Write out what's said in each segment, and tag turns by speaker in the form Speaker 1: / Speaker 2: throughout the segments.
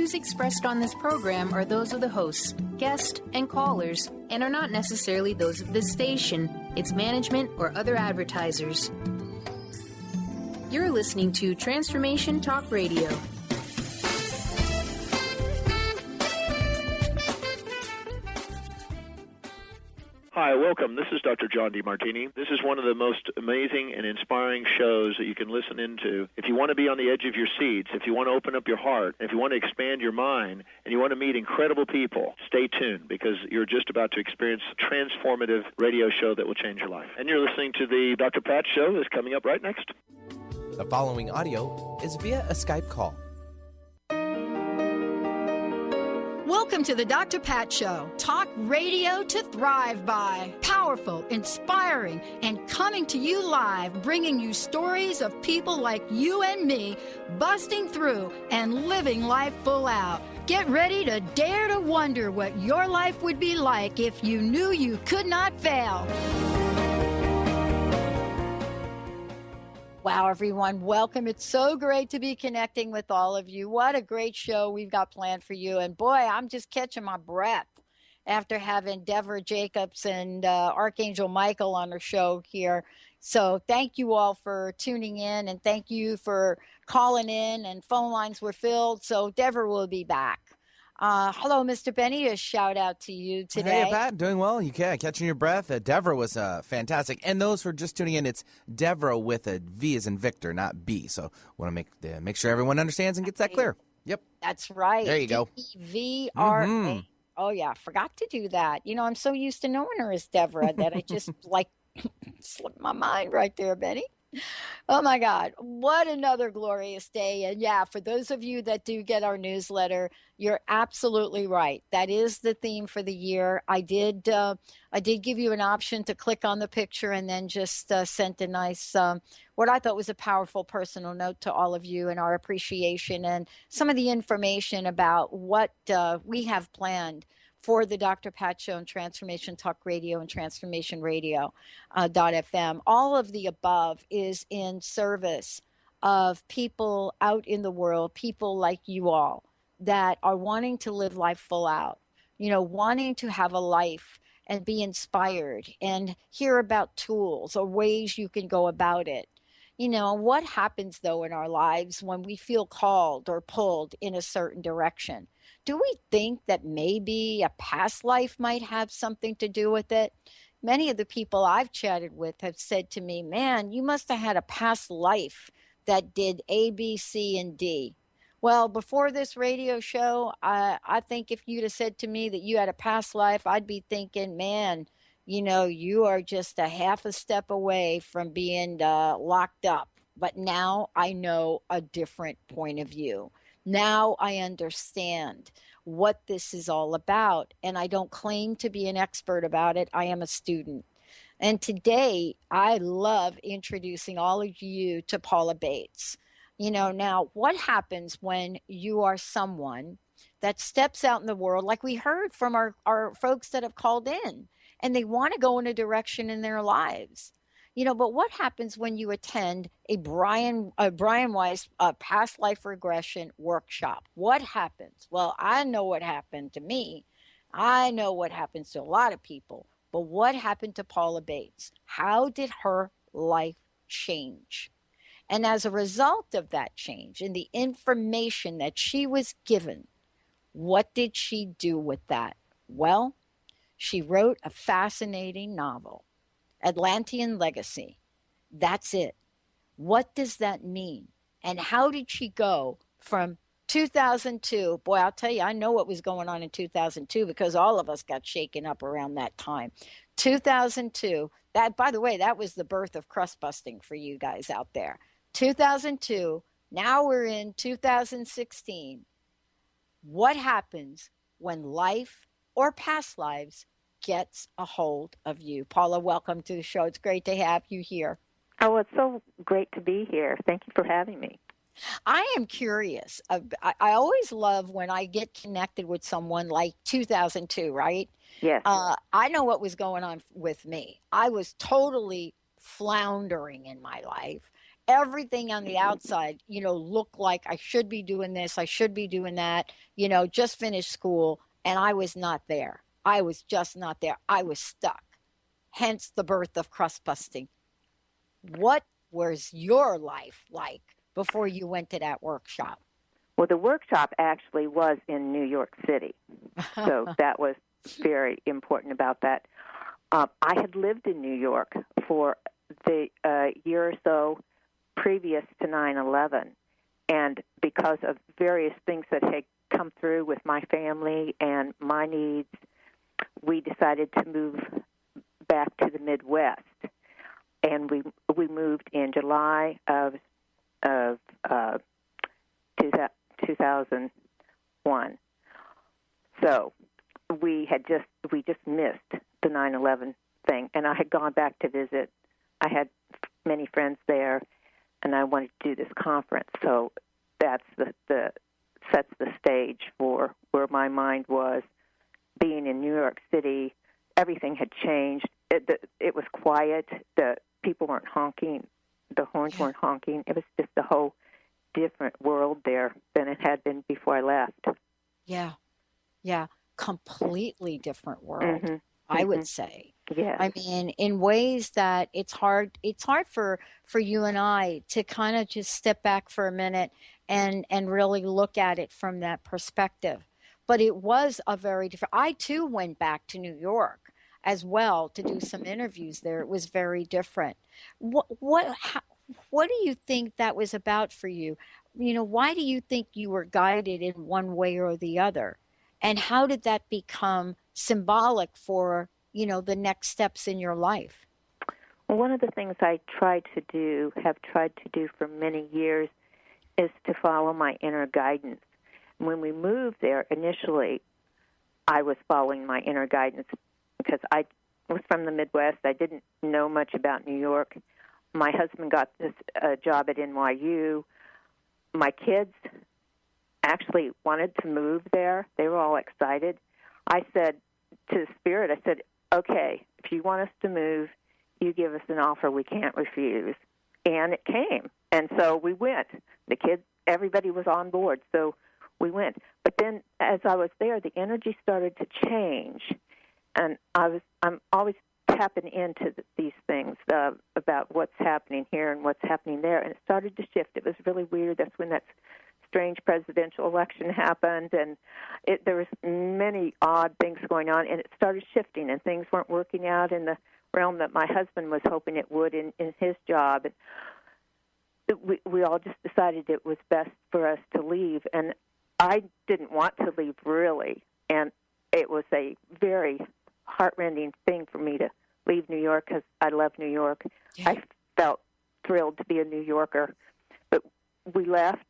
Speaker 1: views expressed on this program are those of the hosts, guests, and callers, and are not necessarily those of this station, its management, or other advertisers. You're listening to Transformation Talk Radio.
Speaker 2: Hi, welcome. This is Dr. John DeMartini. This is one of the most amazing and inspiring shows that you can listen into. If you want to be on the edge of your seats, if you want to open up your heart, if you want to expand your mind, and you want to meet incredible people, stay tuned because you're just about to experience a transformative radio show that will change your life. And you're listening to the Dr. Pat Show that's coming up right next.
Speaker 3: The following audio is via a Skype call.
Speaker 4: Welcome to the Dr. Pat Show. Talk radio to thrive by. Powerful, inspiring, and coming to you live, bringing you stories of people like you and me busting through and living life full out. Get ready to dare to wonder what your life would be like if you knew you could not fail. Wow, everyone, welcome. It's so great to be connecting with all of you. What a great show we've got planned for you. And boy, I'm just catching my breath after having Deborah Jacobs and Archangel Michael on our show here. So thank you all for tuning in, and thank you for calling in, and phone lines were filled. So Deborah will be back. Hello, Mr. Benny. A shout out to you today.
Speaker 3: Hey, Pat. Doing well. You catching your breath. Deborah was fantastic. And those who are just tuning in, it's Deborah with a V as in Victor, not B. So want to make sure everyone understands and gets that clear. Yep.
Speaker 4: That's right.
Speaker 3: There you go.
Speaker 4: D-E-V-R-A. Mm-hmm. Oh, yeah. Forgot to do that. You know, I'm so used to knowing her as Deborah that I just slipped my mind right there, Benny. Oh, my God. What another glorious day. And yeah, for those of you that do get our newsletter, you're absolutely right. That is the theme for the year. I did give you an option to click on the picture and then just sent a nice, what I thought was a powerful personal note to all of you and our appreciation and some of the information about what we have planned for the Dr. Pat Show and Transformation Talk Radio and Transformation Radio .fm. All of the above is in service of people out in the world, people like you all that are wanting to live life full out, you know, wanting to have a life and be inspired and hear about tools or ways you can go about it. You know, what happens, though, in our lives when we feel called or pulled in a certain direction? Do we think that maybe a past life might have something to do with it? Many of the people I've chatted with have said to me, man, you must have had a past life that did A, B, C, and D. Well, before this radio show, I think if you'd have said to me that you had a past life, I'd be thinking, man, you know, you are just a half a step away from being locked up. But now I know a different point of view. Now I understand what this is all about, and I don't claim to be an expert about it. I am a student. And today, I love introducing all of you to Paula Bates. You know, now, what happens when you are someone that steps out in the world, like we heard from our folks that have called in, and they want to go in a direction in their lives? You know, but what happens when you attend a Brian Weiss past life regression workshop? What happens? Well, I know what happened to me. I know what happens to a lot of people. But what happened to Paula Bates? How did her life change? And as a result of that change and the information that she was given, what did she do with that? Well, she wrote a fascinating novel, Atlantean Legacy. That's it. What does that mean? And how did she go from 2002? Boy, I'll tell you, I know what was going on in 2002 because all of us got shaken up around that time. 2002, that, by the way, that was the birth of crust busting for you guys out there. 2002, now we're in 2016. What happens when life or past lives gets a hold of you? Paula, welcome to the show. It's great to have you here.
Speaker 5: Oh, it's so great to be here. Thank you for having me.
Speaker 4: I am curious. I always love when I get connected with someone like 2002, right?
Speaker 5: Yes.
Speaker 4: I know what was going on with me. I was totally floundering in my life. everything on the outside, looked like I should be doing this, I should be doing that, just finished school, and I was not there. I was just not there. I was stuck. Hence the birth of crust busting. What was your life like before you went to that workshop?
Speaker 5: Well, the workshop actually was in New York City, so that was very important about that. I had lived in New York for the year or so previous to 9/11, and because of various things that had come through with my family and my needs, we decided to move back to the Midwest, and we moved in July of 2001. So we just missed the 9/11 thing, and I had gone back to visit. I had many friends there, and I wanted to do this conference. So that's sets the stage for where my mind was. Being in New York City, everything had changed. It was quiet. The people weren't honking. The horns weren't honking. It was just a whole different world there than it had been before I left.
Speaker 4: Yeah. Completely different world,
Speaker 5: Mm-hmm.
Speaker 4: I would say.
Speaker 5: Yes.
Speaker 4: I mean, in ways that it's hard for you and I to kind of just step back for a minute and really look at it from that perspective. But it was a very different. I too went back to New York as well to do some interviews there. It was very different. What do you think that was about for you? Why do you think you were guided in one way or the other? And how did that become symbolic for, the next steps in your life?
Speaker 5: Well, one of the things I have tried to do for many years, is to follow my inner guidance. When we moved there initially, I was following my inner guidance because I was from the Midwest. I didn't know much about New York. My husband got this job at NYU. My kids actually wanted to move there. They were all excited. I said to the Spirit, okay, if you want us to move, you give us an offer we can't refuse. And it came. And so we went. The kids, everybody was on board, so we went. But then as I was there, the energy started to change. And I'm always tapping into these things about what's happening here and what's happening there. And it started to shift. It was really weird. That's when that strange presidential election happened, and there was many odd things going on, and it started shifting, and things weren't working out in the realm that my husband was hoping it would in his job. We all just decided it was best for us to leave, and I didn't want to leave, really, and it was a very heartrending thing for me to leave New York because I love New York. Yeah. I felt thrilled to be a New Yorker, but we left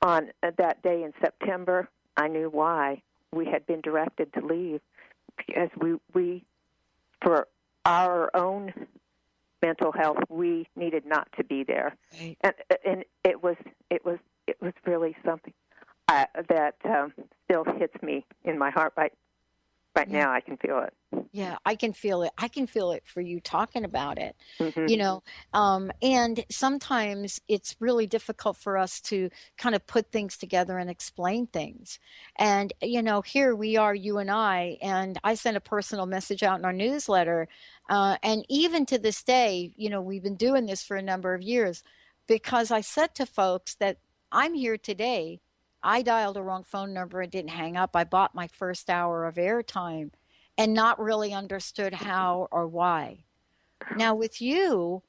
Speaker 5: on that day in September. I knew why. We had been directed to leave because we for our own mental health, we needed not to be there. Right. And it was really something that still hits me in my heart right now. I can feel it.
Speaker 4: Yeah, I can feel it. I can feel it for you talking about it.
Speaker 5: Mm-hmm.
Speaker 4: And sometimes it's really difficult for us to kind of put things together and explain things. And, here we are, you and I sent a personal message out in our newsletter. And even to this day, we've been doing this for a number of years because I said to folks that I'm here today. I dialed the wrong phone number and didn't hang up. I bought my first hour of airtime and not really understood how or why. Now with you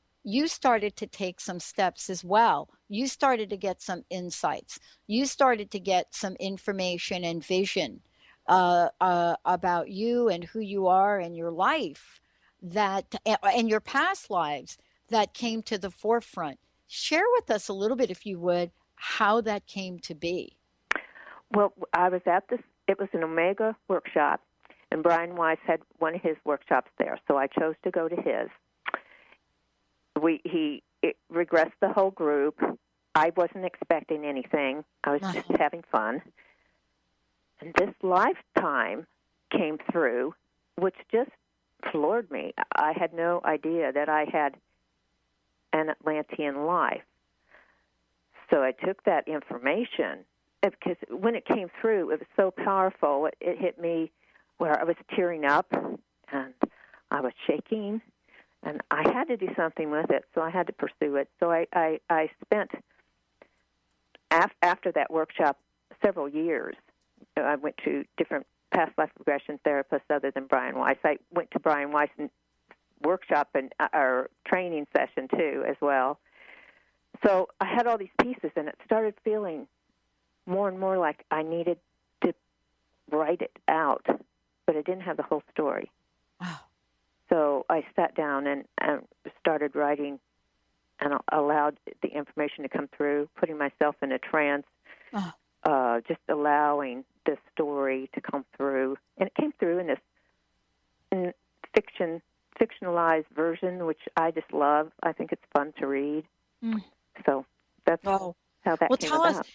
Speaker 4: started to take some steps as well. You started to get some insights. You started to get some information and vision about you and who you are and your life and your past lives that came to the forefront. Share with us a little bit, if you would, how that came to be.
Speaker 5: Well, I was at it was an Omega workshop, and Brian Weiss had one of his workshops there, so I chose to go to his. He regressed the whole group. I wasn't expecting anything. I was just having fun. And this lifetime came through, which just floored me. I had no idea that I had and Atlantean life. So I took that information, because when it came through, it was so powerful. It hit me where I was tearing up, and I was shaking, and I had to do something with it, so I had to pursue it. So I spent, after that workshop, several years. I went to different past life regression therapists other than Brian Weiss. I went to Brian Weiss' workshop and our training session, too, as well. So I had all these pieces, and it started feeling more and more like I needed to write it out, but I didn't have the whole story.
Speaker 4: Wow.
Speaker 5: So I sat down and started writing and allowed the information to come through, putting myself in a trance, just allowing the story to come through. And it came through in this fictionalized version, which I just love. I think it's fun to read. So that's how that came about.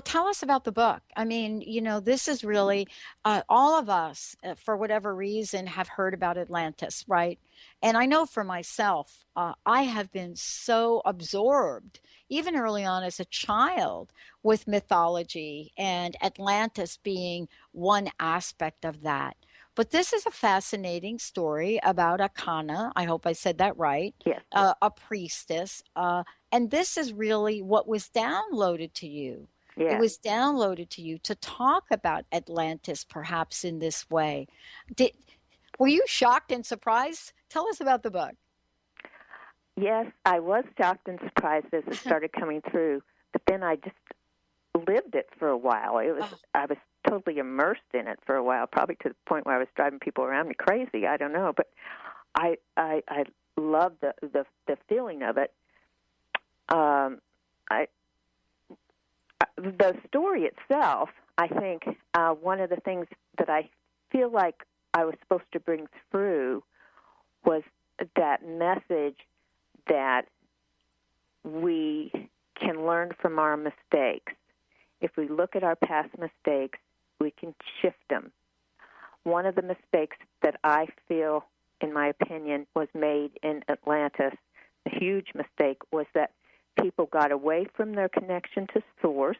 Speaker 4: Tell us about the book. I mean, this is really, all of us, for whatever reason, have heard about Atlantis, right? And I know for myself, I have been so absorbed, even early on as a child, with mythology and Atlantis being one aspect of that. But this is a fascinating story about Akana. I hope I said that right.
Speaker 5: Yes.
Speaker 4: A priestess. And this is really what was downloaded to you.
Speaker 5: Yes.
Speaker 4: It was downloaded to you to talk about Atlantis perhaps in this way. Were you shocked and surprised? Tell us about the book.
Speaker 5: Yes, I was shocked and surprised as it started coming through, but then I just lived it for a while. I was totally immersed in it for a while, probably to the point where I was driving people around me crazy. I don't know, but I loved the feeling of it. The story itself, I think, one of the things that I feel like I was supposed to bring through was that message that we can learn from our mistakes. If we look at our past mistakes, we can shift them. One of the mistakes that I feel, in my opinion, was made in Atlantis, a huge mistake, was that people got away from their connection to Source,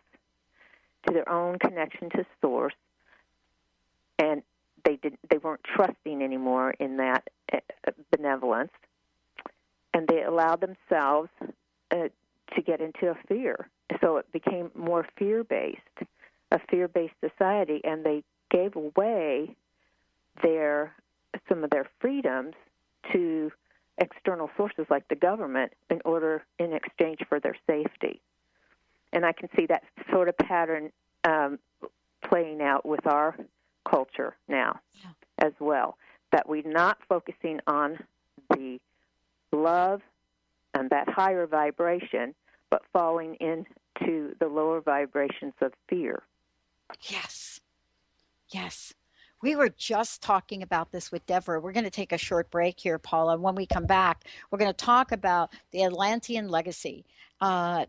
Speaker 5: to their own connection to Source, and they weren't trusting anymore in that benevolence, and they allowed themselves to get into a fear. So it became more fear-based, a fear-based society, and they gave away some of their freedoms to external sources like the government in exchange for their safety. And I can see that sort of pattern playing out with our culture now as well, that we're not focusing on the love and that higher vibration, but falling into the lower vibrations of fear.
Speaker 4: Yes. We were just talking about this with Deborah. We're going to take a short break here, Paula. When we come back, we're going to talk about the Atlantean legacy.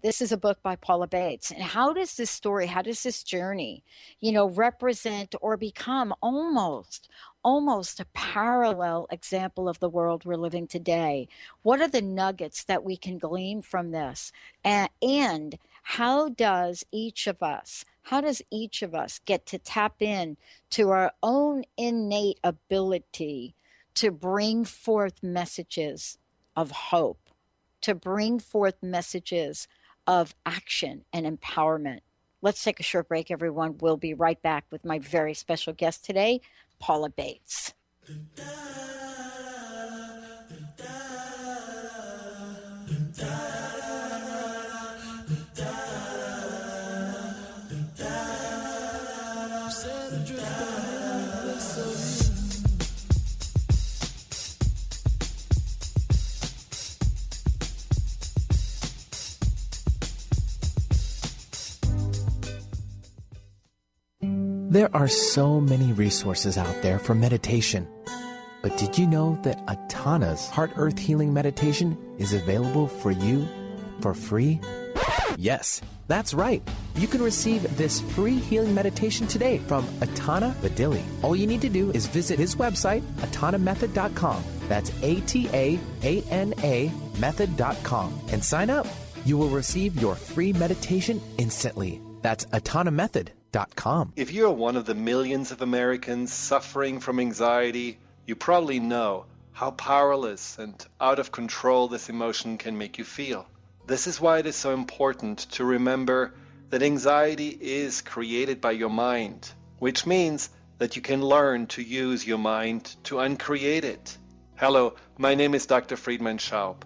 Speaker 4: This is a book by Paula Bates. And how does this story, how does this journey, represent or become almost a parallel example of the world we're living today? What are the nuggets that we can glean from this? And how does each of us get to tap in to our own innate ability to bring forth messages of hope, to bring forth messages of action and empowerment? Let's take a short break, everyone. We'll be right back with my very special guest today, Paula Bates.
Speaker 3: There are so many resources out there for meditation. But did you know that Akana's Heart Earth Healing Meditation is available for you for free? Yes, that's right. You can receive this free healing meditation today from Akana Badili. All you need to do is visit his website, atanamethod.com. That's ATAANA method.com and sign up. You will receive your free meditation instantly. That's atanamethod.com.
Speaker 6: If you're one of the millions of Americans suffering from anxiety, you probably know how powerless and out of control this emotion can make you feel. This is why it is so important to remember that anxiety is created by your mind, which means that you can learn to use your mind to uncreate it. Hello, my name is Dr. Friedman Schaub.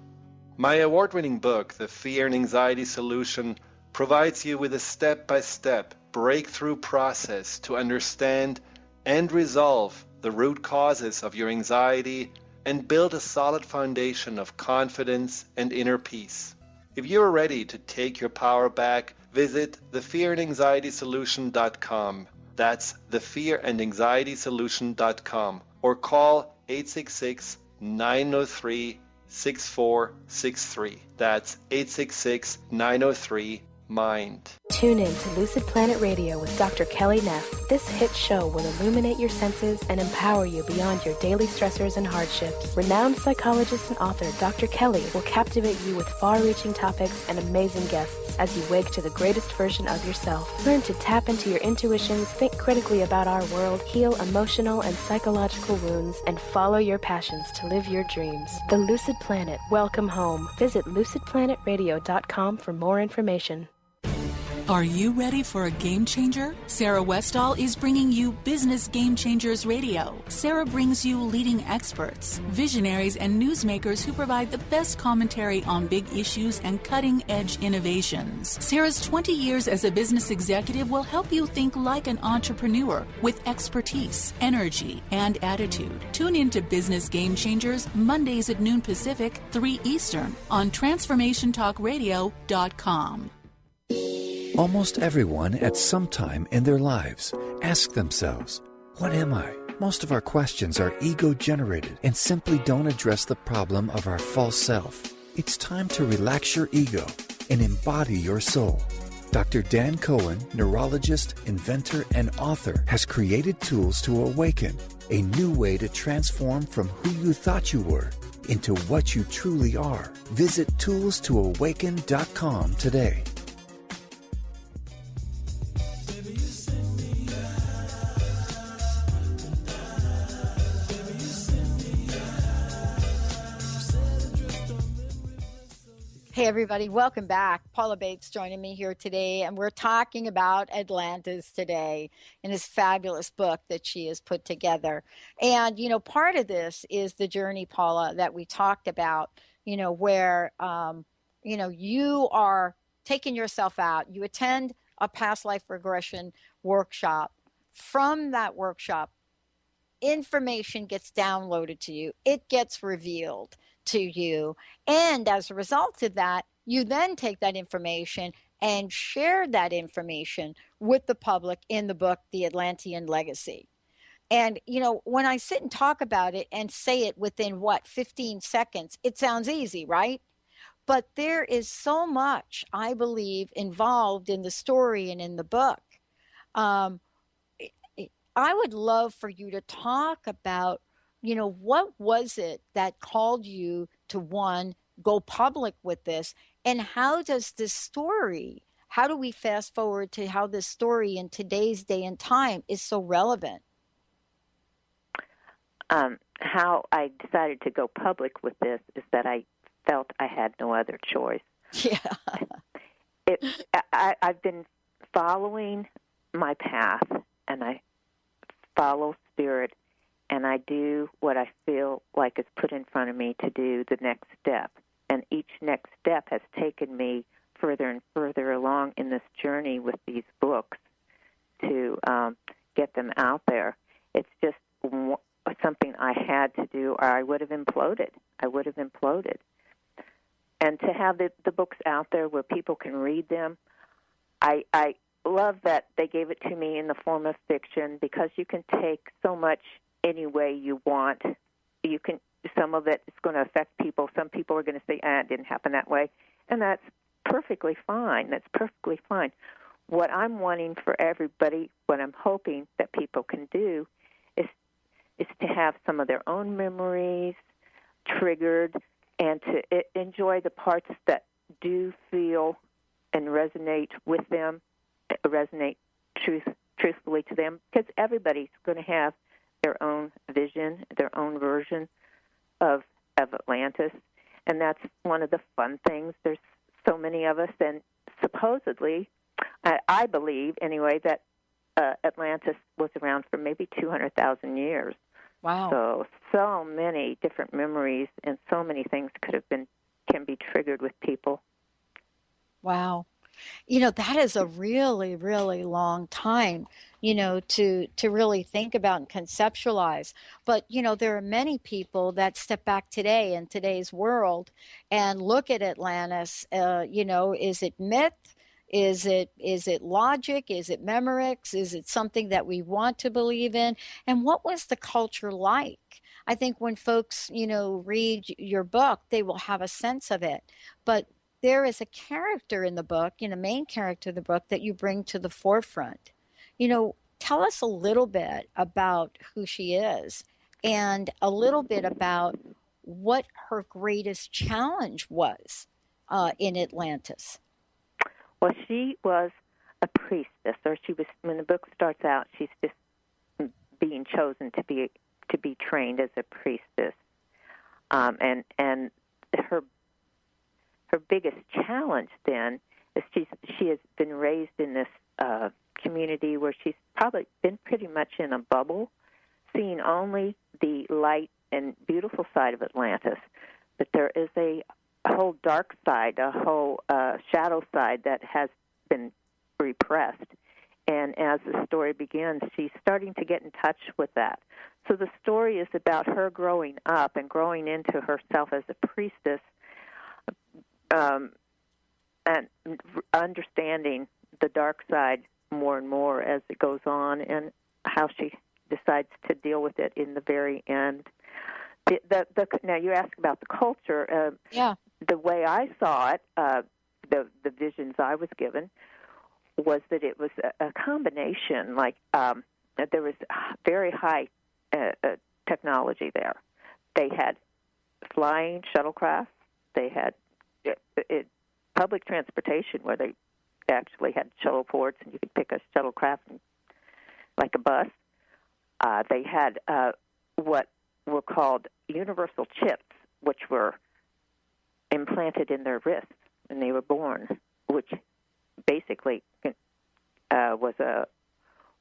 Speaker 6: My award-winning book, The Fear and Anxiety Solution, provides you with a step-by-step breakthrough process to understand and resolve the root causes of your anxiety and build a solid foundation of confidence and inner peace. If you are ready to take your power back, visit thefearandanxietysolution.com. That's thefearandanxietysolution.com, or call 866-903-6463. That's 866-903-MIND.
Speaker 7: Tune in to Lucid Planet Radio with Dr. Kelly Neff. This hit show will illuminate your senses and empower you beyond your daily stressors and hardships. Renowned psychologist and author Dr. Kelly will captivate you with far-reaching topics and amazing guests as you wake to the greatest version of yourself. Learn to tap into your intuitions, think critically about our world, heal emotional and psychological wounds, and follow your passions to live your dreams. The Lucid Planet. Welcome home. Visit lucidplanetradio.com for more information.
Speaker 8: Are you ready for a game changer? Sarah Westall is bringing you Business Game Changers Radio. Sarah brings you leading experts, visionaries, and newsmakers who provide the best commentary on big issues and cutting-edge innovations. Sarah's 20 years as a business executive will help you think like an entrepreneur with expertise, energy, and attitude. Tune in to Business Game Changers Mondays at noon Pacific, 3 Eastern on TransformationTalkRadio.com.
Speaker 9: Almost everyone at some time in their lives ask themselves, what am I? Most of our questions are ego-generated and simply don't address the problem of our false self. It's time to relax your ego and embody your soul. Dr. Dan Cohen, neurologist, inventor, and author, has created tools to awaken a new way to transform from who you thought you were into what you truly are. Visit toolstoawaken.com today.
Speaker 4: Hey, everybody. Welcome back. Paula Bates joining me here today, and we're talking about Atlantis today in this fabulous book that she has put together. And, you know, part of this is the journey, Paula, that we talked about, you know, where, you are taking yourself out. You attend a past life regression workshop. From that workshop, information gets downloaded to you. It gets revealed to you. And as a result of that, you then take that information and share that information with the public in the book, The Atlantean Legacy. And, you know, when I sit and talk about it and say it within 15 seconds, it sounds easy, right? But there is so much, I believe, involved in the story and in the book. I would love for you to talk about, you know, what was it that called you to, one, go public with this? And how does this story, how do we fast forward to how this story in today's day and time is so relevant?
Speaker 5: How I decided to go public with this is that I felt I had no other choice.
Speaker 4: Yeah.
Speaker 5: I've been following my path, and I follow spirit, and I do what I feel like is put in front of me to do the next step. And each next step has taken me further and further along in this journey with these books to get them out there. It's just something I had to do, or I would have imploded. And to have the books out there where people can read them, I love that they gave it to me in the form of fiction, because you can take so much any way you want. You can, some of it is going to affect people. Some people are going to say, it didn't happen that way. And that's perfectly fine. What I'm wanting for everybody, what I'm hoping that people can do is to have some of their own memories, triggered and to enjoy the parts that do feel and resonate with them, resonate truthfully to them, because everybody's going to have their own vision, their own version of Atlantis, and that's one of the fun things. There's so many of us, and supposedly, I believe anyway, that Atlantis was around for maybe 200,000 years.
Speaker 4: Wow.
Speaker 5: So many different memories and so many things can be triggered with people.
Speaker 4: Wow. That is a really, really long time, to really think about and conceptualize. But, there are many people that step back today in today's world and look at Atlantis. Is it myth? Is it logic? Is it memorex? Is it something that we want to believe in? And what was the culture like? I think when folks, read your book, they will have a sense of it. But there is a character in the book, main character of the book that you bring to the forefront. Tell us a little bit about who she is and a little bit about what her greatest challenge was in Atlantis.
Speaker 5: Well, she was a priestess, or she was. When the book starts out, she's just being chosen to be trained as a priestess, and her biggest challenge then is she has been raised in this community where she's probably been pretty much in a bubble, seeing only the light and beautiful side of Atlantis, but there is a whole dark side, a whole shadow side that has been repressed. And as the story begins, she's starting to get in touch with that. So the story is about her growing up and growing into herself as a priestess, and understanding the dark side more and more as it goes on, and how she decides to deal with it in the very end. Now, you asked about the culture.
Speaker 4: Yeah.
Speaker 5: The way I saw it, the visions I was given, was that it was a combination. Like there was very high technology there. They had flying shuttlecraft. They had public transportation where they actually had shuttle ports, and you could pick a shuttlecraft like a bus. They had what were called universal chips, which were implanted in their wrists when they were born, which basically was a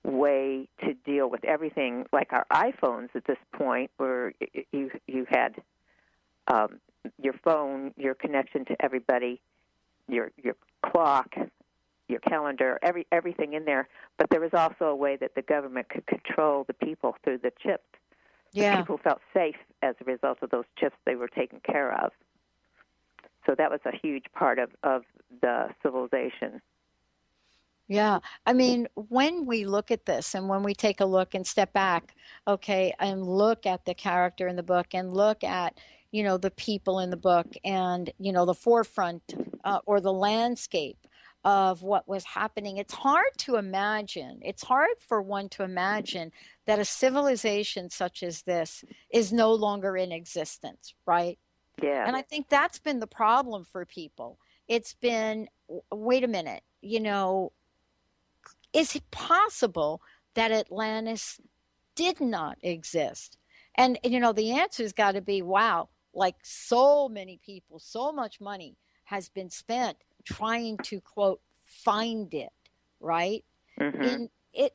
Speaker 5: way to deal with everything, like our iPhones at this point, where you had your phone, your connection to everybody, your clock, your calendar, everything in there. But there was also a way that the government could control the people through the chips.
Speaker 4: Yeah.
Speaker 5: The people felt safe as a result of those chips. They were taken care of. So that was a huge part of the civilization.
Speaker 4: Yeah. I mean, when we look at this and when we take a look and step back, okay, and look at the character in the book and look at, the people in the book and, the forefront or the landscape of what was happening, it's hard to imagine. It's hard for one to imagine that a civilization such as this is no longer in existence, right?
Speaker 5: Yeah.
Speaker 4: And I think that's been the problem for people. It's been, wait a minute, is it possible that Atlantis did not exist? And the answer's got to be, wow, like so many people, so much money has been spent trying to, quote, find it, right?
Speaker 5: Mm-hmm.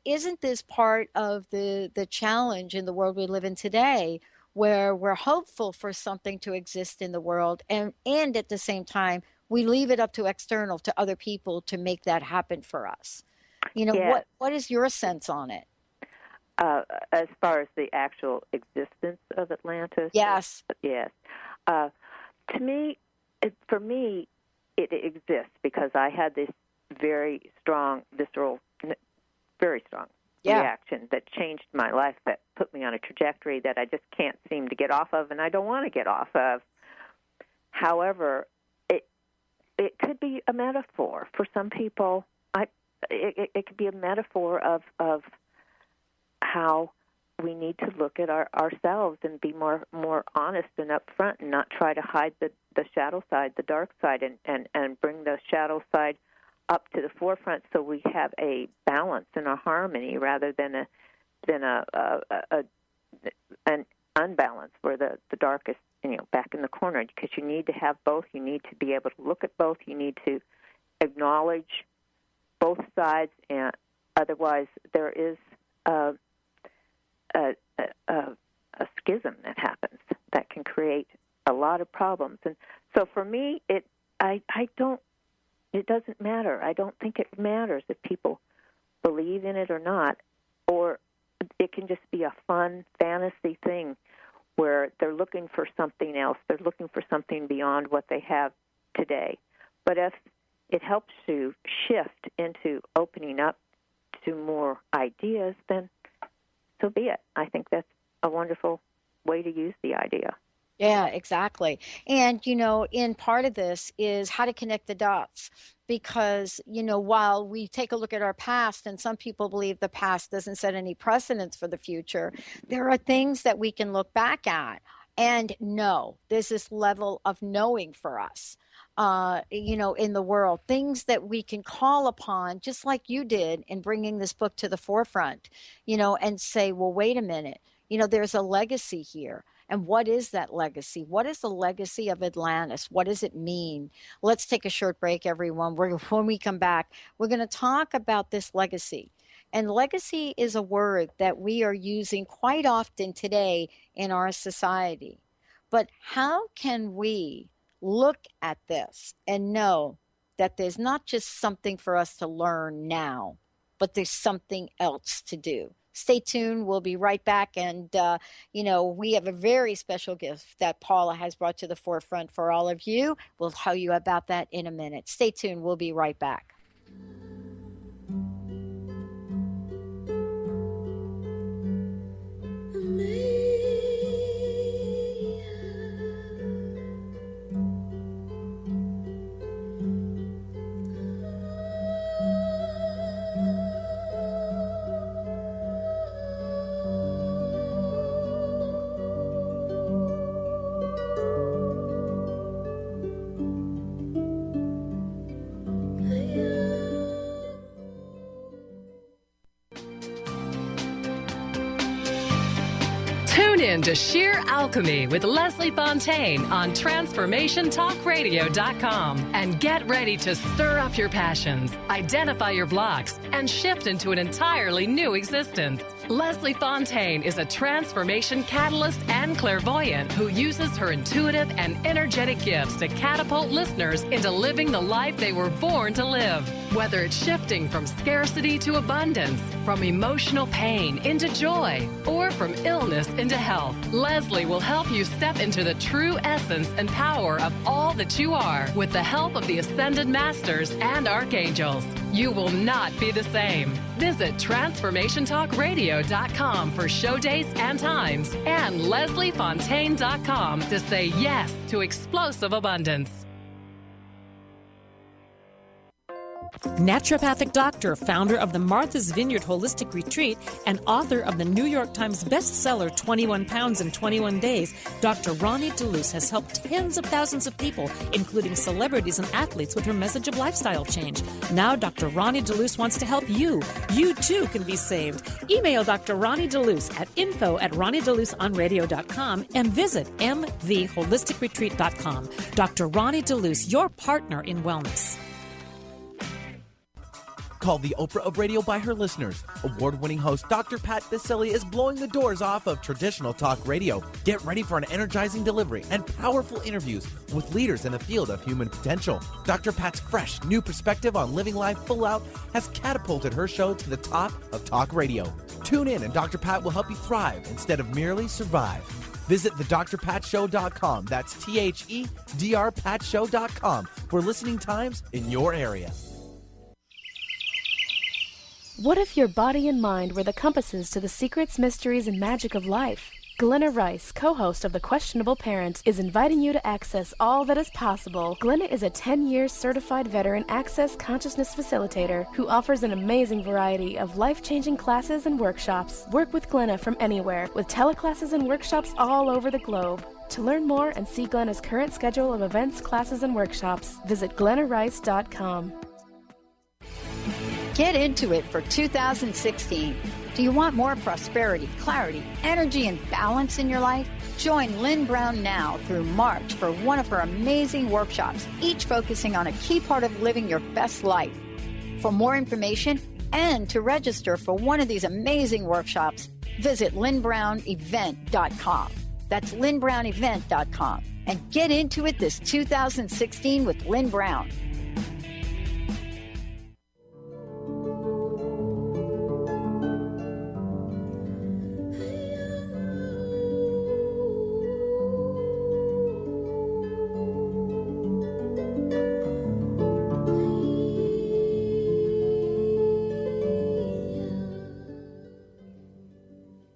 Speaker 4: Isn't this part of the challenge in the world we live in today, where we're hopeful for something to exist in the world, and at the same time, we leave it up to other people to make that happen for us?
Speaker 5: Yes.
Speaker 4: What is your sense on it?
Speaker 5: As far as the actual existence of Atlantis?
Speaker 4: Yes.
Speaker 5: Yes. For me, it exists because I had this very strong, visceral, very strong reaction that changed my life, that put me on a trajectory that I just can't seem to get off of, and I don't want to get off of. However, it could be a metaphor for some people. It could be a metaphor of how we need to look at ourselves and be more honest and upfront, and not try to hide the shadow side, the dark side, and bring the shadow side up to the forefront, so we have a balance and a harmony rather than an unbalance where the dark is back in the corner. Because you need to have both. You need to be able to look at both. You need to acknowledge both sides, and otherwise there is a schism that happens that can create a lot of problems. And so for me, it doesn't matter. I don't think it matters if people believe in it or not, or it can just be a fun fantasy thing where they're looking for something else. They're looking for something beyond what they have today. But if it helps to shift into opening up to more ideas, then so be it. I think that's a wonderful way to use the idea.
Speaker 4: Yeah, exactly. And, in part of this is how to connect the dots. Because, while we take a look at our past, and some people believe the past doesn't set any precedents for the future, there are things that we can look back at and know. There's this level of knowing for us, in the world, things that we can call upon, just like you did in bringing this book to the forefront, and say, well, wait a minute, there's a legacy here. And what is that legacy? What is the legacy of Atlantis? What does it mean? Let's take a short break, everyone. When we come back, we're going to talk about this legacy. And legacy is a word that we are using quite often today in our society. But how can we look at this and know that there's not just something for us to learn now, but there's something else to do? Stay tuned. We'll be right back. And, we have a very special gift that Paula has brought to the forefront for all of you. We'll tell you about that in a minute. Stay tuned. We'll be right back.
Speaker 10: Tune in to Sheer Alchemy with Leslie Fontaine on TransformationTalkRadio.com and get ready to stir up your passions, identify your blocks, and shift into an entirely new existence. Leslie Fontaine is a transformation catalyst and clairvoyant who uses her intuitive and energetic gifts to catapult listeners into living the life they were born to live. Whether it's shifting from scarcity to abundance, from emotional pain into joy, or from illness into health, Leslie will help you step into the true essence and power of all that you are with the help of the Ascended Masters and Archangels. You will not be the same. Visit TransformationTalkRadio.com for show dates and times, and LeslieFontaine.com to say yes to explosive abundance.
Speaker 11: Naturopathic doctor, founder of the Martha's Vineyard Holistic Retreat, and author of the New York Times bestseller 21 Pounds in 21 Days, Dr. Ronnie DeLuce has helped tens of thousands of people, including celebrities and athletes, with her message of lifestyle change. Now Dr. Ronnie DeLuce wants to help you. You too can be saved. Email Dr. Ronnie DeLuce at info@ronniedeluceonradio.com and visit mtheholisticretreat.com. Dr. Ronnie DeLuce, your partner in wellness.
Speaker 12: Called the Oprah of radio by her listeners, award-winning host Dr. Pat Baccili is blowing the doors off of traditional talk radio. Get ready for an energizing delivery and powerful interviews with leaders in the field of human potential. Dr. Pat's fresh, new perspective on living life full out has catapulted her show to the top of talk radio. Tune in and Dr. Pat will help you thrive instead of merely survive. Visit thedrpatshow.com. That's THEDRPatshow.com for listening times in your area.
Speaker 7: What if your body and mind were the compasses to the secrets, mysteries, and magic of life? Glenna Rice, co-host of The Questionable Parent, is inviting you to access all that is possible. Glenna is a 10-year certified veteran access consciousness facilitator who offers an amazing variety of life-changing classes and workshops. Work with Glenna from anywhere, with teleclasses and workshops all over the globe. To learn more and see Glenna's current schedule of events, classes, and workshops, visit glennarice.com.
Speaker 4: Get into it for 2016. Do you want more prosperity, clarity, energy, and balance in your life? Join Lynn Brown now through March for one of her amazing workshops, each focusing on a key part of living your best life. For more information and to register for one of these amazing workshops, visit lynnbrownevent.com. That's lynnbrownevent.com. And get into it this 2016 with Lynn Brown.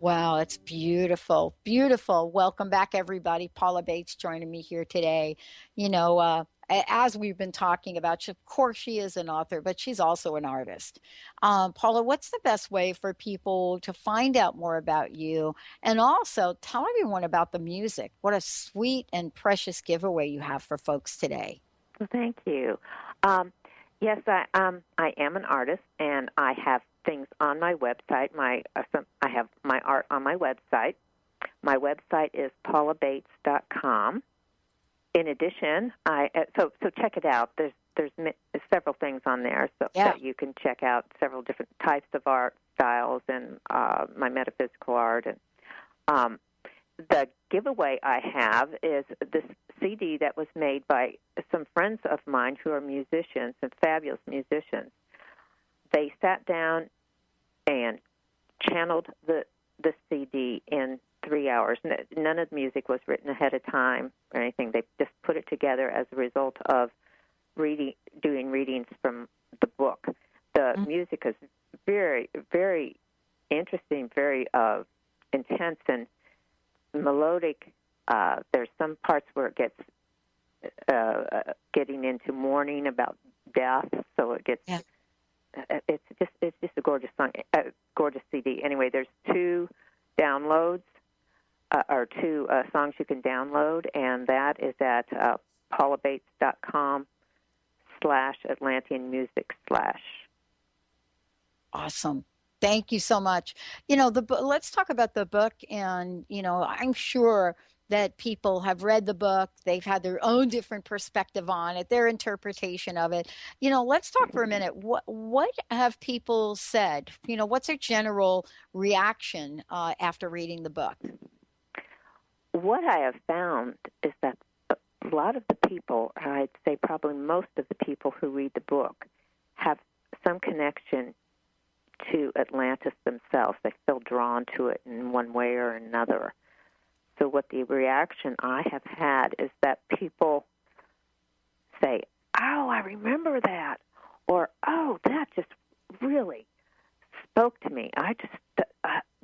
Speaker 4: Wow, it's beautiful. Beautiful. Welcome back, everybody. Paula Bates joining me here today. You know, as we've been talking about, of course, she is an author, but she's also an artist. Paula, what's the best way for people to find out more about you? And also tell everyone about the music. What a sweet and precious giveaway you have for folks today.
Speaker 5: Well, thank you. Yes, I am an artist, and I have things on my website. I have my art on my website. My website is paulabates.com. In addition, so check it out. There's several things on there, so that you can check out several different types of art styles and my metaphysical art. And the giveaway I have is this CD that was made by some friends of mine who are musicians and fabulous musicians. They sat down and channeled the CD in 3 hours. None of the music was written ahead of time or anything. They just put it together as a result of doing readings from the book. The music is very, very interesting, very intense and melodic. There's some parts where it gets getting into mourning about death, so it gets. Yeah. It's just a gorgeous song, gorgeous CD. Anyway, there's two downloads or two songs you can download, and that is at paulabates.com/Atlantean music/.
Speaker 4: Awesome. Thank you so much. You know, let's talk about the book, and you know, I'm sure that people have read the book. They've had their own different perspective on it, their interpretation of it. You know, let's talk for a minute. What have people said? You know, what's their general reaction after reading the book?
Speaker 5: What I have found is that a lot of the people, I'd say probably most of the people who read the book, have some connection to Atlantis themselves. They feel drawn to it in one way or another. So what the reaction I have had is that people say, oh, I remember that, or, oh, that just really spoke to me.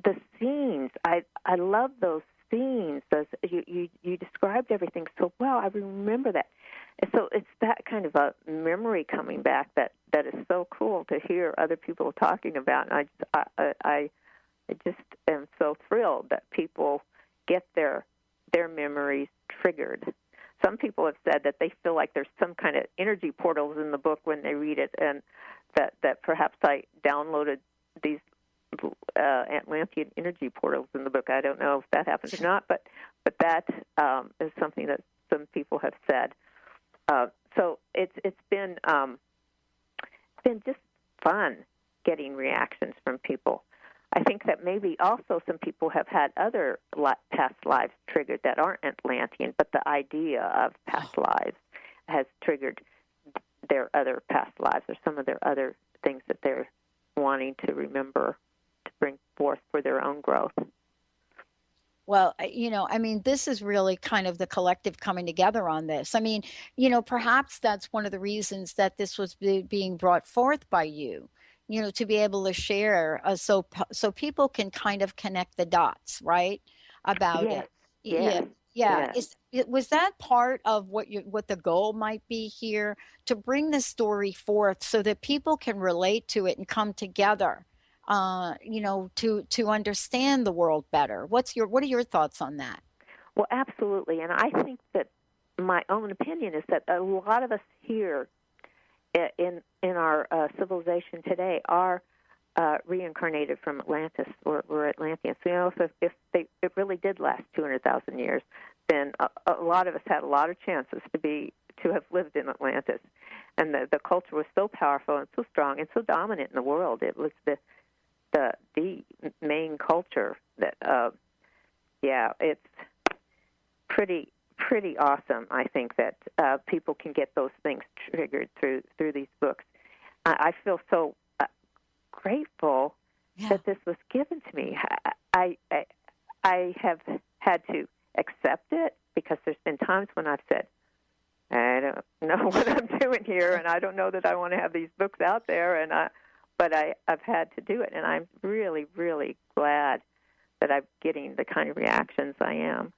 Speaker 5: The scenes, I love those scenes. You described everything so well. I remember that. And so it's that kind of a memory coming back that is so cool to hear other people talking about. And I just am so thrilled that people get their memories triggered. Some people have said that they feel like there's some kind of energy portals in the book when they read it, and that perhaps I downloaded these Atlantean energy portals in the book. I don't know if that happened or not, but that is something that some people have said. So it's been just fun getting reactions from people. I think that maybe also some people have had other past lives triggered that aren't Atlantean, but the idea of past lives has triggered their other past lives or some of their other things that they're wanting to remember to bring forth for their own growth.
Speaker 4: Well, you know, I mean, this is really kind of the collective coming together on this. I mean, you know, perhaps that's one of the reasons that this was being brought forth by you. You know, to be able to share so people can kind of connect the dots, right? about
Speaker 5: Yes.
Speaker 4: it.
Speaker 5: Yes.
Speaker 4: Yeah.
Speaker 5: Yes.
Speaker 4: Was that part of what the goal might be here, to bring the story forth so that people can relate to it and come together, to understand the world better? What are your thoughts on that?
Speaker 5: Well, absolutely. And I think that my own opinion is that a lot of us here in our civilization today are reincarnated from Atlantis. We're Atlanteans. So, if it really did last 200,000 years, then a lot of us had a lot of chances to have lived in Atlantis. And the culture was so powerful and so strong and so dominant in the world. It was the main culture that it's pretty awesome. I think that people can get those things triggered through these books. I feel so grateful that this was given to me. I have had to accept it, because there's been times when I've said, I don't know what I'm doing here, and I don't know that I want to have these books out there, but I've had to do it, and I'm really, really glad that I'm getting the kind of reactions I am.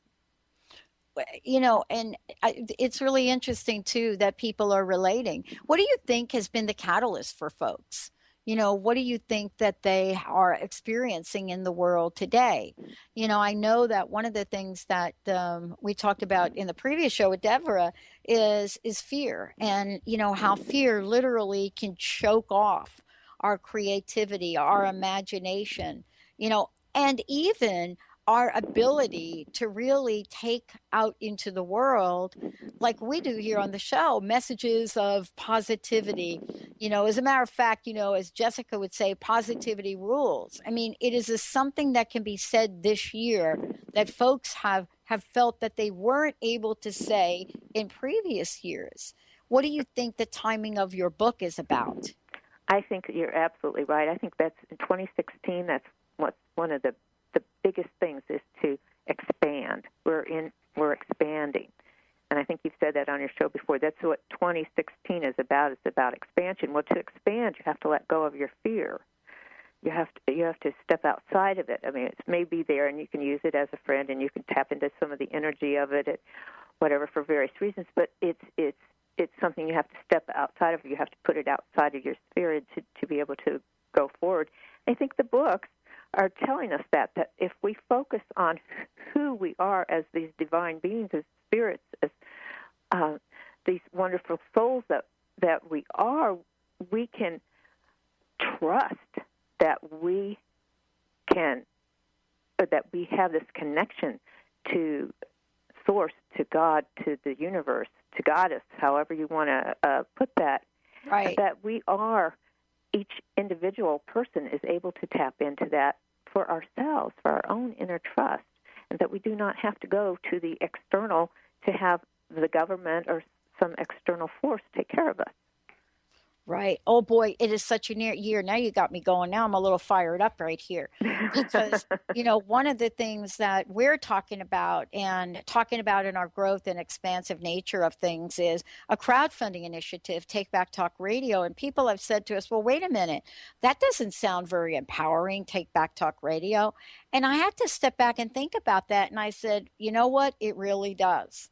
Speaker 4: And it's really interesting, too, that people are relating. What do you think has been the catalyst for folks? What do you think that they are experiencing in the world today? I know that one of the things that we talked about in the previous show with Deborah is fear, and, how fear literally can choke off our creativity, our imagination, and even our ability to really take out into the world, like we do here on the show, messages of positivity. As a matter of fact, as Jessica would say, positivity rules. I mean, it is something that can be said this year that folks have felt that they weren't able to say in previous years. What do you think the timing of your book is about?
Speaker 5: I think you're absolutely right. I think that's in 2016. That's what one of the biggest things is to expand. We're expanding, and I think you've said that on your show before. That's what 2016 is about. It's about expansion. Well, to expand, you have to let go of your fear. You have to step outside of it. I mean, it may be there, and you can use it as a friend, and you can tap into some of the energy of it, whatever, for various reasons. But it's something you have to step outside of. You have to put it outside of your sphere to be able to go forward. I think the books are telling us that if we focus on who we are as these divine beings, as spirits, as these wonderful souls that we are, we can trust that we have this connection to Source, to God, to the universe, to Goddess, however you want to put that.
Speaker 4: Right.
Speaker 5: That we are, each individual person is able to tap into that for ourselves, for our own inner trust, and that we do not have to go to the external to have the government or some external force take care of us.
Speaker 4: Right. Oh, boy, it is such a near year. Now you got me going. Now I'm a little fired up right here. Because, one of the things that we're talking about in our growth and expansive nature of things is a crowdfunding initiative, Take Back Talk Radio. And people have said to us, well, wait a minute, that doesn't sound very empowering, Take Back Talk Radio. And I had to step back and think about that. And I said, you know what? It really does.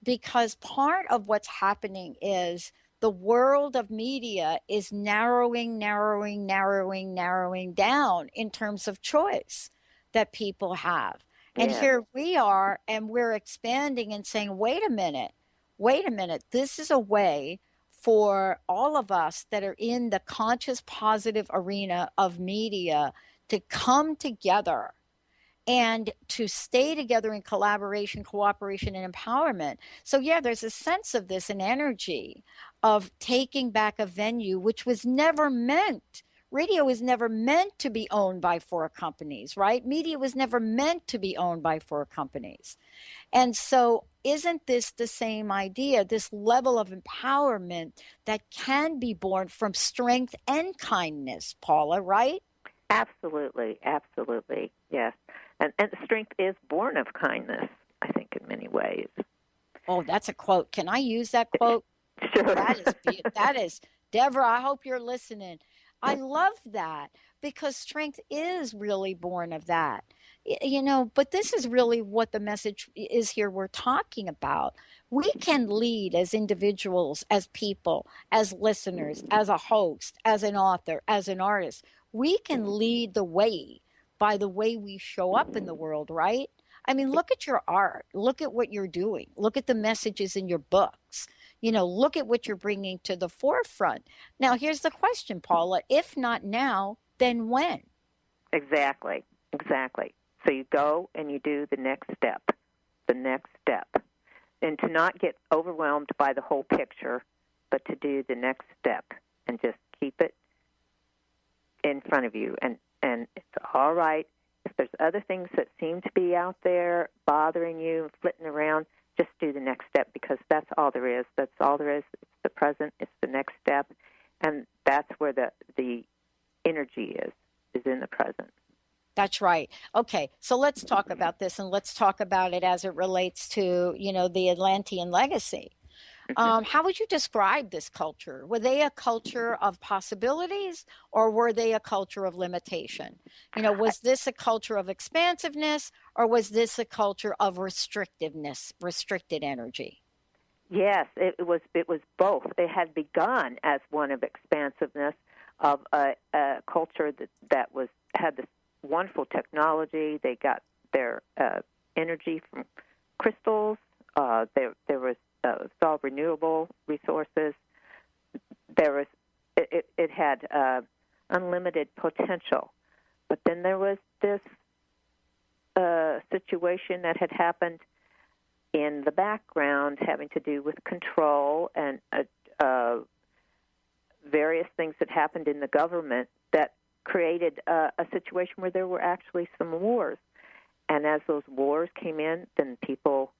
Speaker 4: Because part of what's happening is the world of media is narrowing down in terms of choice that people have. And here we are, and we're expanding and saying, wait a minute, this is a way for all of us that are in the conscious positive arena of media to come together and to stay together in collaboration, cooperation, and empowerment. So, there's a sense of this, an energy of taking back a venue, which was never meant. Radio was never meant to be owned by 4 companies, right? Media was never meant to be owned by 4 companies. And so isn't this the same idea, this level of empowerment that can be born from strength and kindness, Paula, right?
Speaker 5: Absolutely, yes. And strength is born of kindness, I think, in many ways.
Speaker 4: Oh, that's a quote. Can I use that quote?
Speaker 5: Sure.
Speaker 4: That is, Deborah, I hope you're listening. I love that, because strength is really born of that. But this is really what the message is here we're talking about. We can lead as individuals, as people, as listeners, as a host, as an author, as an artist. We can lead the way by the way we show up in the world, right? I mean, look at your art. Look at what you're doing. Look at the messages in your books. Look at what you're bringing to the forefront. Now, here's the question, Paula. If not now, then when?
Speaker 5: Exactly. So you go and you do the next step. And to not get overwhelmed by the whole picture, but to do the next step and just keep it in front of you. And it's all right. If there's other things that seem to be out there bothering you, flitting around, just do the next step, because that's all there is. That's all there is. It's the present. It's the next step. And that's where the energy is in the present.
Speaker 4: That's right. Okay, so let's talk about this, and let's talk about it as it relates to, the Atlantean legacy. How would you describe this culture? Were they a culture of possibilities, or were they a culture of limitation? Was this a culture of expansiveness, or was this a culture of restrictiveness, restricted energy?
Speaker 5: Yes, it was both. It had begun as one of expansiveness, of a culture that had this wonderful technology. They got their energy from crystals. There was all renewable resources. It had unlimited potential. But then there was this situation that had happened in the background, having to do with control and various things that happened in the government that created a situation where there were actually some wars. And as those wars came in, then people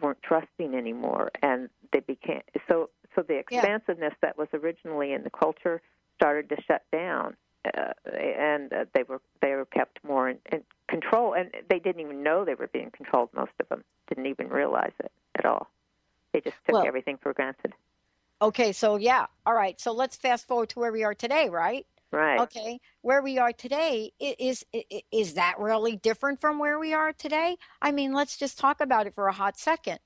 Speaker 5: weren't trusting anymore, and they became so the expansiveness that was originally in the culture started to shut down, and they were kept more in control, and they didn't even know they were being controlled. Most of them didn't even realize it at all. They just took everything for granted.
Speaker 4: Okay, so all right. So let's fast forward to where we are today, right?
Speaker 5: Right.
Speaker 4: Okay, where we are today, is that really different from where we are today? I mean, let's just talk about it for a hot second.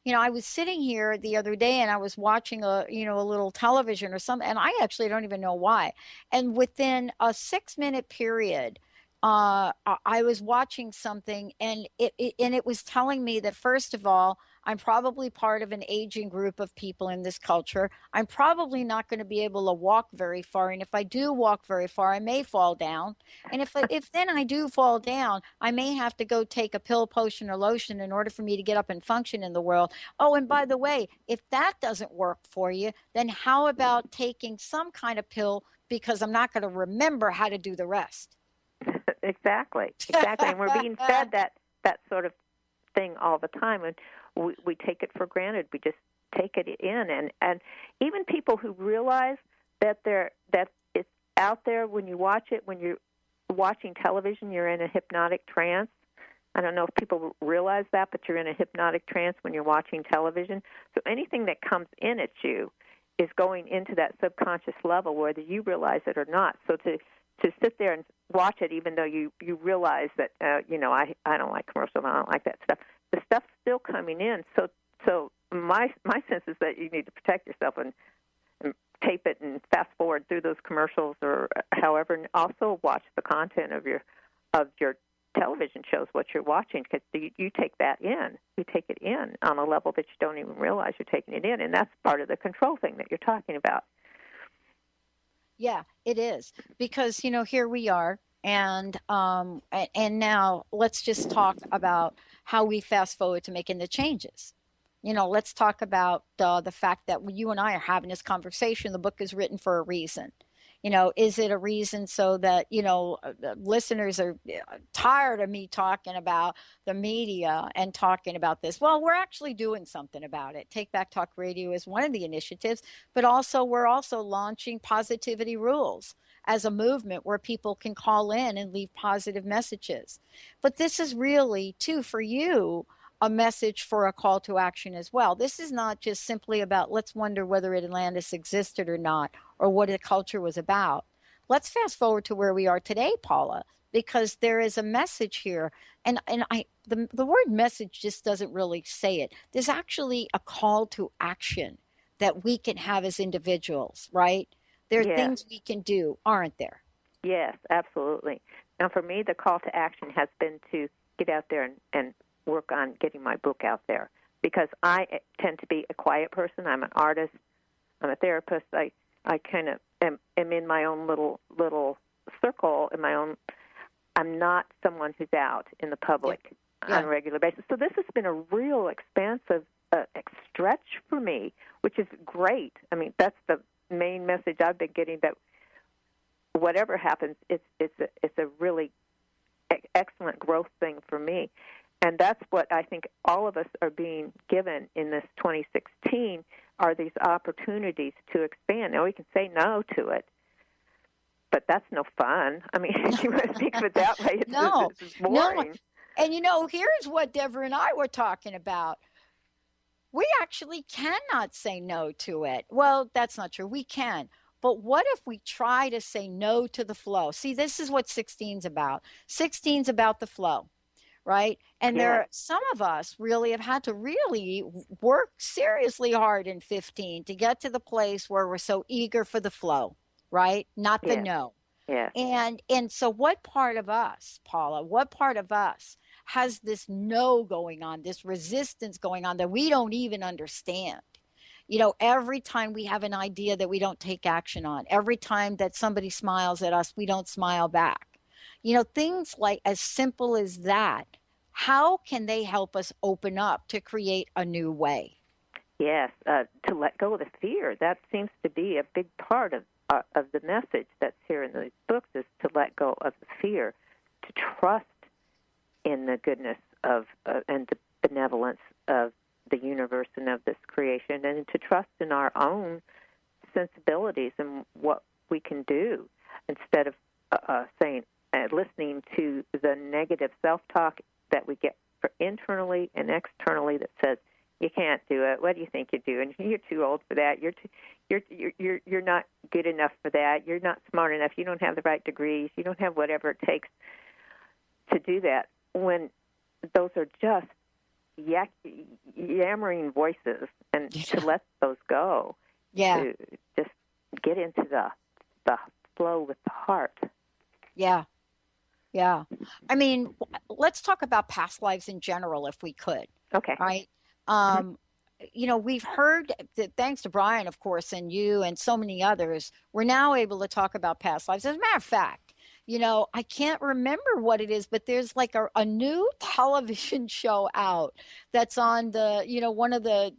Speaker 4: I was sitting here the other day and I was watching a little television or something, and I actually don't even know why. And within a 6-minute period, I was watching something, and it was telling me that, first of all, I'm probably part of an aging group of people in this culture. I'm probably not going to be able to walk very far, and if I do walk very far, I may fall down. And if then I do fall down, I may have to go take a pill, potion, or lotion in order for me to get up and function in the world. Oh, and by the way, if that doesn't work for you, then how about taking some kind of pill, because I'm not going to remember how to do the rest.
Speaker 5: Exactly. And we're being fed that sort of thing all the time, and we take it for granted. We just take it in, and even people who realize that it's out there, when you watch it, when you're watching television, you're in a hypnotic trance. I don't know if people realize that, but you're in a hypnotic trance when you're watching television. So anything that comes in at you is going into that subconscious level, whether you realize it or not. So to sit there and watch it, even though you realize that I don't like commercials, I don't like that stuff, the stuff's still coming in. So my sense is that you need to protect yourself and tape it and fast forward through those commercials, or however, and also watch the content of your television shows, what you're watching, because you take that in. You take it in on a level that you don't even realize you're taking it in, and that's part of the control thing that you're talking about.
Speaker 4: Yeah, it is, because here we are, and now let's just talk about how we fast forward to making the changes. Let's talk about the fact that you and I are having this conversation. The book is written for a reason. Is it a reason so that, listeners are tired of me talking about the media and talking about this? Well, we're actually doing something about it. Take Back Talk Radio is one of the initiatives, but we're also launching Positivity Rules as a movement where people can call in and leave positive messages. But this is really, too, for you, a message for a call to action as well. This is not just simply about let's wonder whether Atlantis existed or not, or what the culture was about. let's fast forward to where we are today, Paula, because there is a message here. And the word message just doesn't really say it. There's actually a call to action that we can have as individuals, right? There are things we can do, aren't there?
Speaker 5: Yes, absolutely. Now, for me, the call to action has been to get out there and work on getting my book out there, because I tend to be a quiet person. I'm an artist. I'm a therapist. I kind of am in my own little circle, in my own. I'm not someone who's out in the public on a regular basis. So this has been a real expansive stretch for me, which is great. I mean, that's the main message I've been getting, that whatever happens, it's a really excellent growth thing for me. And that's what I think all of us are being given in this 2016, are these opportunities to expand. Now, we can say no to it, but that's no fun. I mean, if you want to think of it that way, it's boring.
Speaker 4: No. And, here's what Deborah and I were talking about. We actually cannot say no to it. Well, that's not true. We can. But what if we try to say no to the flow? See, this is what 16's about. 16's about the flow, right? And some of us really have had to really work seriously hard in 15 to get to the place where we're so eager for the flow, right? Not the no.
Speaker 5: Yeah.
Speaker 4: And so what part of us, Paula, what part of us has this no going on, this resistance going on that we don't even understand? Every time we have an idea that we don't take action on, every time that somebody smiles at us, we don't smile back. Things like as simple as that. How can they help us open up to create a new way?
Speaker 5: Yes, to let go of the fear. That seems to be a big part of the message that's here in these books, is to let go of the fear, to trust in the goodness of and the benevolence of the universe and of this creation, and to trust in our own sensibilities and what we can do, instead of listening to the negative self-talk that we get internally and externally that says, you can't do it. What do you think you're doing? You're too old for that. You're not good enough for that. You're not smart enough. You don't have the right degrees. You don't have whatever it takes to do that. When those are just yammering voices, and to let those go, to just get into the flow with the heart.
Speaker 4: Yeah. I mean, let's talk about past lives in general, if we could.
Speaker 5: Okay.
Speaker 4: Right. We've heard that, thanks to Brian, of course, and you and so many others, we're now able to talk about past lives. As a matter of fact, I can't remember what it is, but there's like a new television show out that's on the, one of the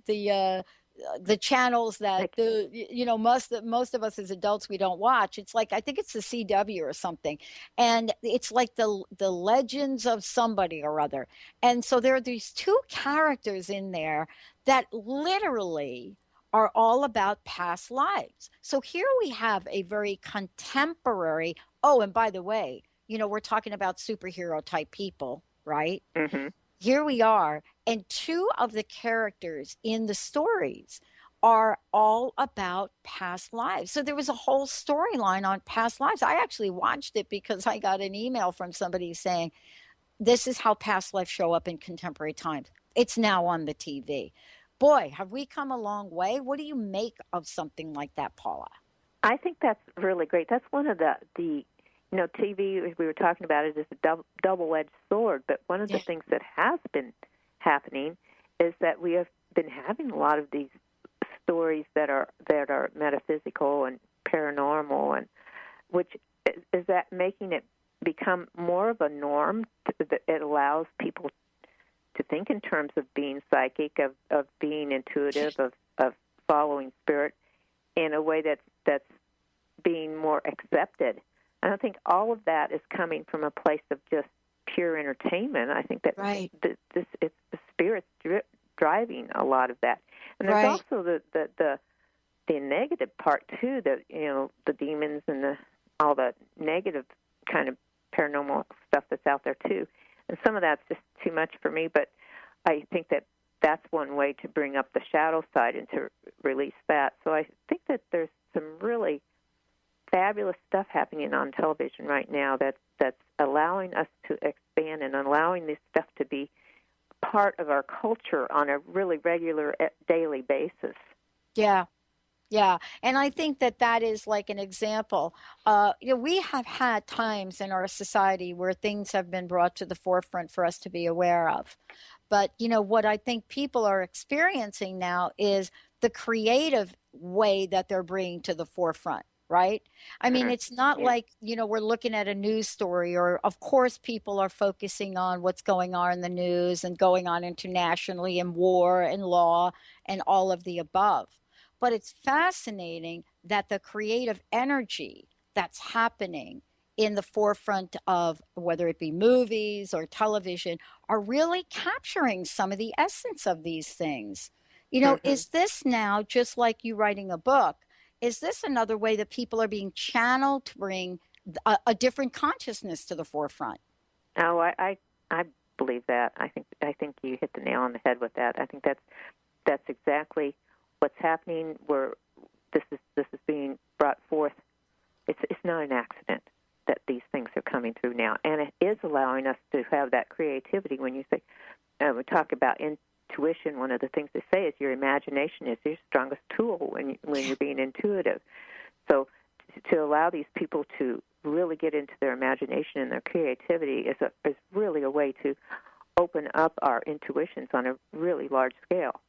Speaker 4: channels that most of us as adults, we don't watch. It's like, I think it's the CW or something. And it's like the legends of somebody or other. And so there are these two characters in there that literally are all about past lives. So here we have a very contemporary, and by the way, we're talking about superhero type people, right?
Speaker 5: Mm-hmm.
Speaker 4: Here we are, and two of the characters in the stories are all about past lives. So there was a whole storyline on past lives. I actually watched it because I got an email from somebody saying, this is how past lives show up in contemporary times. It's now on the TV. Boy, have we come a long way. What do you make of something like that, Paula?
Speaker 5: I think that's really great. That's one of the TV, as we were talking about it, is a double-edged sword. But one of the things that has been happening is that we have been having a lot of these stories that are metaphysical and paranormal, and which is that making it become more of a norm. It allows people to think in terms of being psychic, of being intuitive, of following spirit in a way that's being more accepted. I don't think all of that is coming from a place of just pure entertainment. I think that it's the spirit's driving a lot of that. And there's also the negative part too, the demons and all the negative kind of paranormal stuff that's out there too. And some of that's just too much for me, but I think that's one way to bring up the shadow side and to release that. So I think that there's some really fabulous stuff happening on television right now that's allowing us to expand and allowing this stuff to be part of our culture on a really regular daily basis.
Speaker 4: Yeah. Yeah, and I think that is like an example. We have had times in our society where things have been brought to the forefront for us to be aware of. But, what I think people are experiencing now is the creative way that they're bringing to the forefront, right? I mean, it's not like, we're looking at a news story, or of course people are focusing on what's going on in the news and going on internationally and war and law and all of the above. But it's fascinating that the creative energy that's happening in the forefront of whether it be movies or television are really capturing some of the essence of these things. Is this now, just like you writing a book, is this another way that people are being channeled to bring a different consciousness to the forefront?
Speaker 5: Oh, I believe that. I think you hit the nail on the head with that. I think that's exactly what's happening, where this is being brought forth. It's not an accident that these things are coming through now, and it is allowing us to have that creativity. When you say, we talk about intuition, one of the things they say is your imagination is your strongest tool when you're being intuitive. So to allow these people to really get into their imagination and their creativity is really a way to open up our intuitions on a really large scale.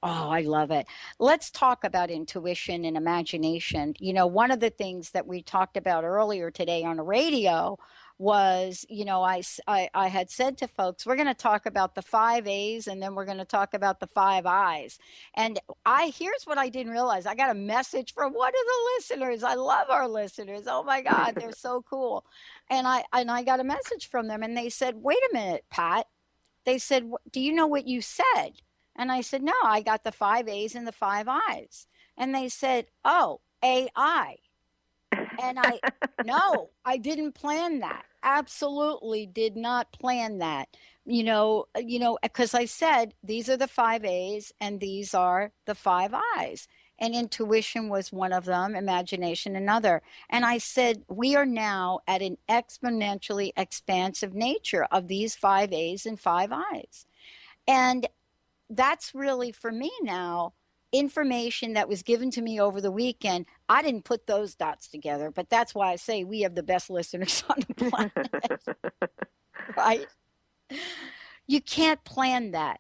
Speaker 4: Oh, I love it. Let's talk about intuition and imagination. One of the things that we talked about earlier today on the radio was, I had said to folks, we're going to talk about the 5 A's and then we're going to talk about the 5 I's. And here's what I didn't realize. I got a message from one of the listeners. I love our listeners. Oh my God, they're so cool. And I got a message from them, and they said, wait a minute, Pat. They said, do you know what you said? And I said, no, I got the 5 A's and the 5 I's. And they said, oh, AI. And no, I didn't plan that. Absolutely did not plan that. Because I said, these are the 5 A's and these are the 5 I's. And intuition was one of them, imagination another. And I said, we are now at an exponentially expansive nature of these 5 A's and 5 I's. And that's really, for me now, information that was given to me over the weekend. I didn't put those dots together, but that's why I say we have the best listeners on the planet. Right? You can't plan that.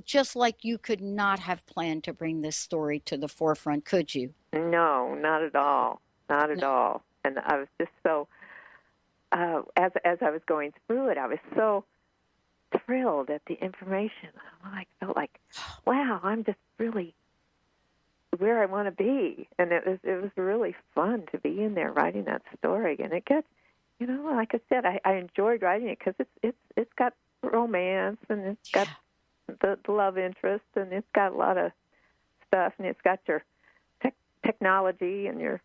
Speaker 4: Just like you could not have planned to bring this story to the forefront, could you?
Speaker 5: No, not at all. Not at all. And I was just so, as I was going through it, I was so thrilled at the information. I felt like, wow, I'm just really where I want to be. And it was really fun to be in there writing that story. And it gets, like I said, I enjoyed writing it because it's got romance, and it's got the love interest, and it's got a lot of stuff, and it's got your technology and your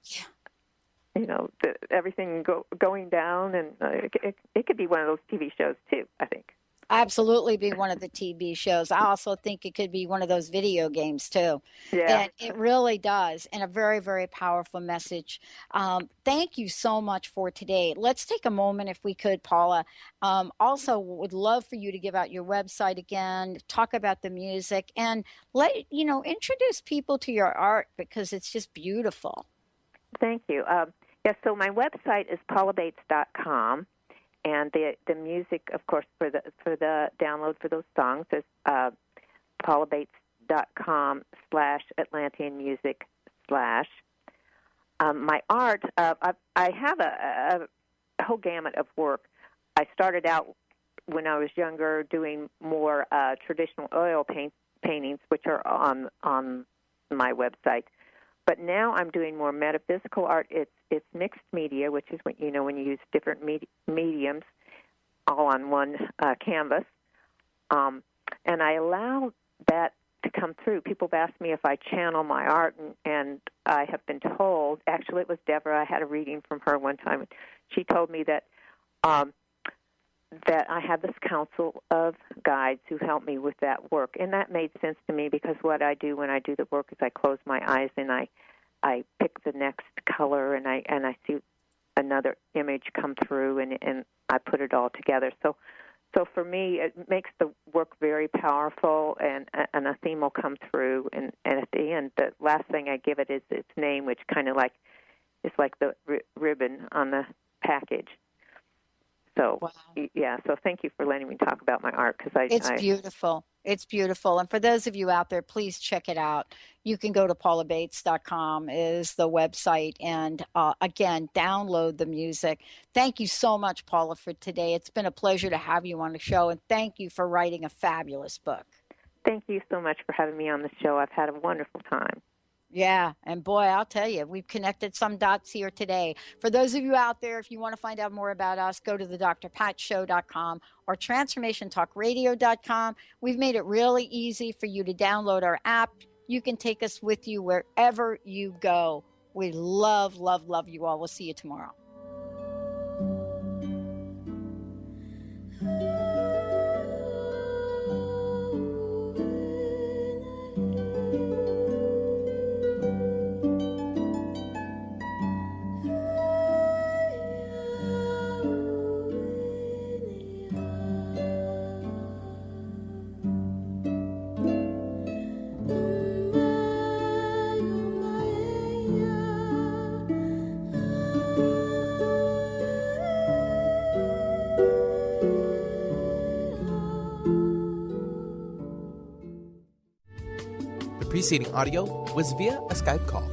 Speaker 5: everything going down, and it could be one of those TV shows too, I think.
Speaker 4: Absolutely be one of the TV shows. I also think it could be one of those video games too.
Speaker 5: Yeah.
Speaker 4: And it really does. And a very, very powerful message. Thank you so much for today. Let's take a moment, if we could, Paula. Also would love for you to give out your website again, talk about the music, and introduce people to your art, because it's just beautiful.
Speaker 5: Thank you. So my website is paulabates.com. And the music, of course, for the download for those songs is paulabates.com/Atlantean music/. My art, I have a whole gamut of work. I started out when I was younger doing more traditional oil paintings, which are on my website. But now I'm doing more metaphysical art. It's mixed media, which is when you use different mediums all on one canvas. And I allow that to come through. People have asked me if I channel my art, and I have been told, actually it was Deborah, I had a reading from her one time, and she told me that that I have this council of guides who help me with that work. And that made sense to me, because what I do when I do the work is I close my eyes and I I pick the next color, and I see another image come through, and I put it all together. So for me, it makes the work very powerful, and a theme will come through, and at the end, the last thing I give it is its name, which kind of like is like the ribbon on the package. So, wow. Yeah, so thank you for letting me talk about my art.
Speaker 4: It's beautiful. It's beautiful. And for those of you out there, please check it out. You can go to paulabates.com is the website. And again, download the music. Thank you so much, Paula, for today. It's been a pleasure to have you on the show. And thank you for writing a fabulous book.
Speaker 5: Thank you so much for having me on the show. I've had a wonderful time.
Speaker 4: Yeah, and boy, I'll tell you, we've connected some dots here today. For those of you out there, if you want to find out more about us, go to the drpatshow.com or transformationtalkradio.com. We've made it really easy for you to download our app. You can take us with you wherever you go. We love, love, love you all. We'll see you tomorrow.
Speaker 3: The preceding audio was via a Skype call.